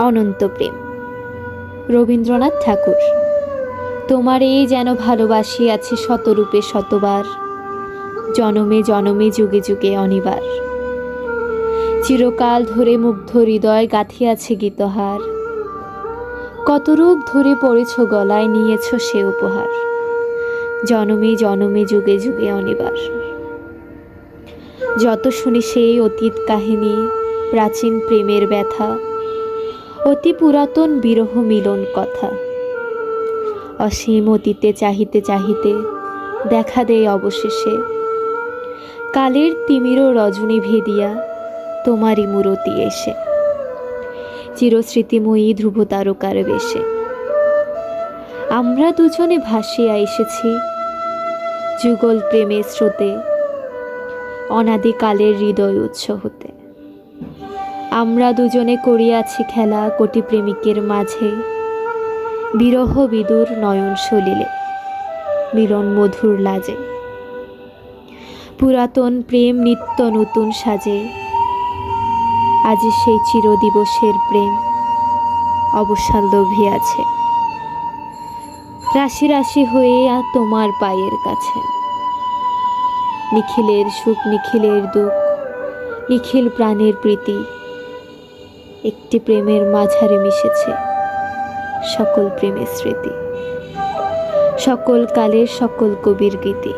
অনন্ত প্রেম। রবীন্দ্রনাথ ঠাকুর। তোমার এই যেন ভালোবাসি আছে শতরূপে শতবার, জনমে জনমে যুগে যুগে অনিবার। চিরকাল ধরে মুগ্ধ হৃদয় গাঁথিয়াছে গীতহার, কত রূপ ধরে পড়েছ গলায় নিয়েছ সে উপহার, জনমে জনমে যুগে যুগে অনিবার। যত শুনি সেই অতীত কাহিনী, প্রাচীন প্রেমের ব্যথা, অতি পুরাতন বিরহ মিলন কথা, অসীম অতীতে চাহিতে চাহিতে দেখা দেয় অবশেষে কালের তিমির রজনী ভেদিয়া তোমারই মূরতি এসে, চিরস্মৃতিময়ী ধ্রুব তারকার বেশে। আমরা দুজনে ভাসিয়া এসেছি যুগল প্রেমের স্রোতে, অনাদিকালের হৃদয় উৎস হতে। আমরা দুজনে করিয়াছি খেলা কোটি প্রেমিকের মাঝে, বিরহ বিদুর নয়ন সলিলে মিলন মধুর লাজে। পুরাতন প্রেম নিত্য নতুন সাজে, আজি সেই চিরদিবসের প্রেম অবসান লোভিয়াছে, রাশি রাশি হয়ে তোমার পায়ের কাছে। নিখিলের সুখ নিখিলের দুঃখ, নিখিল প্রাণের প্রীতি, একটি প্রেমের মাঝারে মিশেছে সকল প্রেমের স্মৃতি, সকল কালের সকল কবির গীতি।